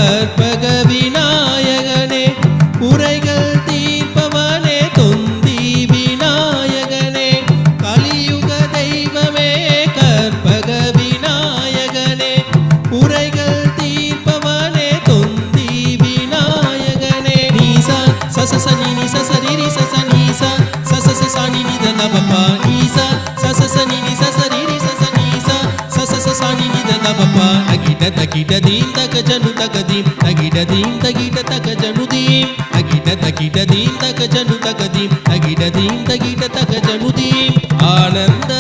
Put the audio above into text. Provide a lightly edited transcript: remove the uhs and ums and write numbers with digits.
கற்பக விநாயகனே குறைகள் தீர்ப்பவனே தொந்தி விநாயகனே கலியுக தெய்வமே கற்பக விநாயகனே குறைகள் தீர்ப்பவனே தொந்தி விநாயகனே நீசா சச நீ சசரி சச நீசா சச சனி நித நபப்பா நீசா சச நீ சசரி சச நீசா சச சனி நித நபப்பா நகிட தகிட தீம் தக ஜனு தக தீம் நகிட தீம் தகிட தக ஜனு தீம் நகிட தகிட தீம் தக ஜனு தக தீம் நகிட தீம் தகிட தக ஜனு தீம் ஆனந்த